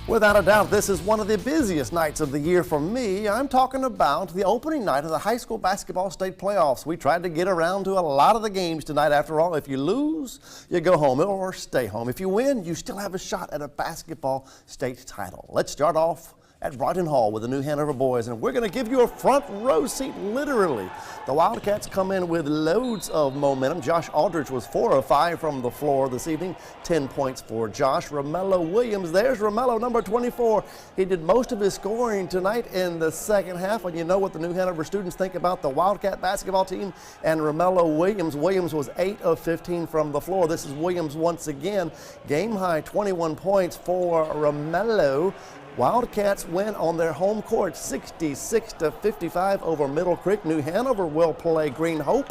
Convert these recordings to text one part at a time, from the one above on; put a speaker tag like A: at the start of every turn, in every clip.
A: Without a doubt, this is one of the busiest nights of the year for me. I'm talking about the opening night of the high school basketball state playoffs. We tried to get around to a lot of the games tonight. After all, if you lose, you go home or stay home. If you win, you still have a shot at a basketball state title. Let's start off at Brighton Hall with the New Hanover boys, and we're going to give you a front row seat, literally. The Wildcats come in with loads of momentum. Josh Aldridge was 4 of 5 from the floor this evening, 10 points for Josh. Romello Williams, there's Romello, number 24. He did most of his scoring tonight in the second half, and you know what the New Hanover students think about the Wildcat basketball team and Romello Williams. Williams was 8 of 15 from the floor. This is Williams once again. Game high 21 points for Romello. Wildcats win on their home court 66-55 over Middle Creek. New Hanover will play Green Hope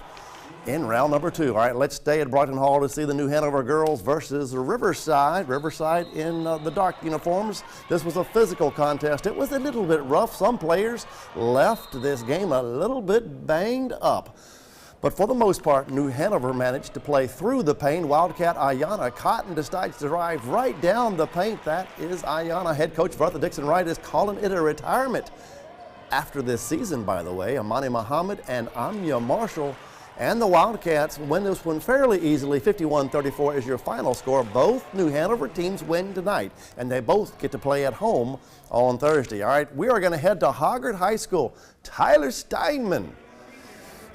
A: in round number 2. All right, let's stay at Brighton Hall to see the New Hanover girls versus Riverside. Riverside in the dark uniforms. This was a physical contest. It was a little bit rough. Some players left this game a little bit banged up. But for the most part, New Hanover managed to play through the pain. Wildcat Ayanna Cotton decides to drive right down the paint. That is Ayanna. Head coach Bertha Dixon-Wright is calling it a retirement after this season, by the way. Amani Muhammad and Amya Marshall and the Wildcats win this one fairly easily. 51-34 is your final score. Both New Hanover teams win tonight, and they both get to play at home on Thursday. All right, we are going to head to Hoggard High School. Tyler Steinman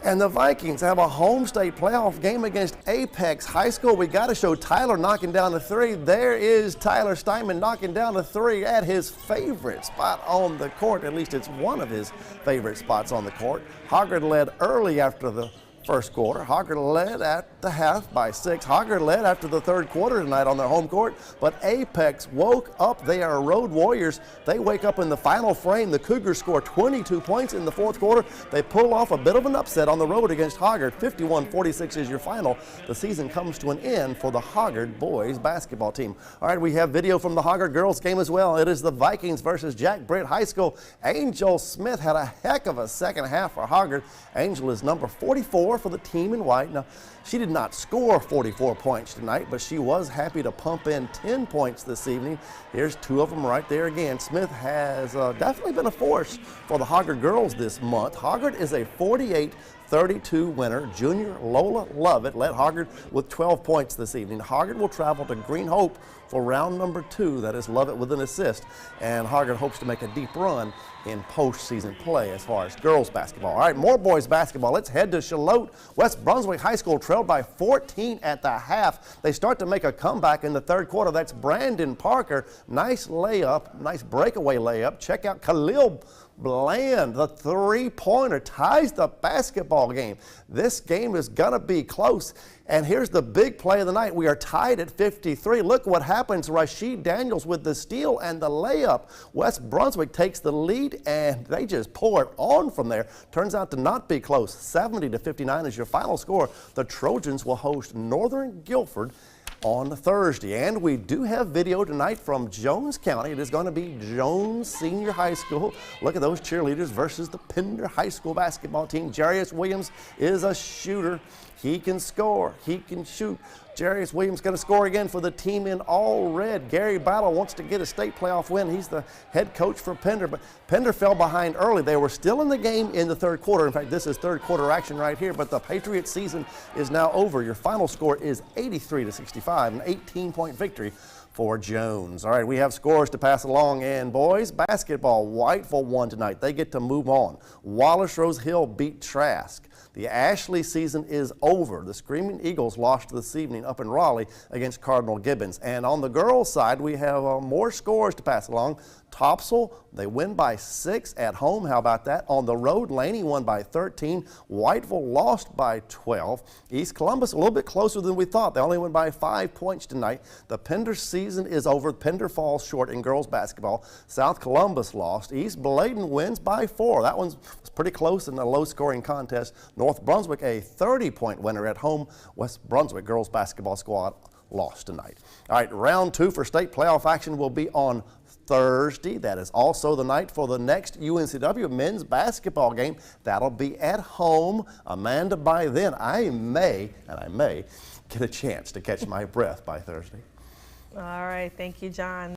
A: and the Vikings have a home state playoff game against Apex High School. We got to show Tyler knocking down a 3. There is Tyler Steinman knocking down a 3 at his favorite spot on the court. At least it's one of his favorite spots on the court. Hoggard led early after the first quarter. Hoggard led at the half by 6. Hoggard led after the third quarter tonight on their home court, but Apex woke up. They are road warriors. They wake up in the final frame. The Cougars score 22 points in the fourth quarter. They pull off a bit of an upset on the road against Hoggard. 51-46 is your final. The season comes to an end for the Hoggard boys basketball team. All right, we have video from the Hoggard girls game as well. It is the Vikings versus Jack Britt High School. Angel Smith had a heck of a second half for Hoggard. Angel is number 44 for the team in white. Now, she did not score 44 points tonight, but she was happy to pump in 10 points this evening. Here's 2 of them right there again. Smith has definitely been a force for the Hoggard girls this month. Hoggard is a 48-32 winner. Junior Lola Lovett led Hoggard with 12 points this evening. Hoggard will travel to Green Hope for round number 2. That is Lovett with an assist. And Hoggard hopes to make a deep run in postseason play as far as girls basketball. All right, more boys basketball. Let's head to Charlotte. West Brunswick High School trailed by 14 at the half. They start to make a comeback in the third quarter. That's Brandon Parker. Nice layup, nice breakaway layup. Check out Khalil Bland, the three-pointer, ties the basketball game. This game is going to be close. And here's the big play of the night. We are tied at 53. Look what happens. Rashid Daniels with the steal and the layup. West Brunswick takes the lead, and they just pour it on from there. Turns out to not be close. 70-59 is your final score. The Trojans will host Northern Guilford on Thursday. And we do have video tonight from Jones County. It is going to be Jones Senior High School. Look at those cheerleaders versus the Pender High School basketball team. Jarius Williams is a shooter. He can score. He can shoot. Jarius Williams going to score again for the team in all red. Gary Battle wants to get a state playoff win. He's the head coach for Pender, but Pender fell behind early. They were still in the game in the third quarter. In fact, this is third quarter action right here, but the Patriots season is now over. Your final score is 83-65, an 18-point victory for Jones. All right, we have scores to pass along, and boys basketball, Whiteville won tonight. They get to move on. Wallace Rose Hill beat Trask. The Ashley season is over. The Screaming Eagles lost this evening up in Raleigh against Cardinal Gibbons. And on the girls' side, we have more scores to pass along. Topsail, they win by 6 at home. How about that? On the road, Laney won by 13. Whiteville lost by 12. East Columbus, a little bit closer than we thought. They only won by 5 points tonight. The Pender season is over. Pender falls short in girls basketball. South Columbus lost. East Bladen wins by 4. That one's pretty close in a low-scoring contest. North Brunswick, a 30-point winner at home. West Brunswick girls basketball squad lost tonight. All right, round 2 for state playoff action will be on Thursday. That is also the night for the next UNCW men's basketball game. That'll be at home. Amanda, by then, I may get a chance to catch my breath by Thursday.
B: All right, thank you, John.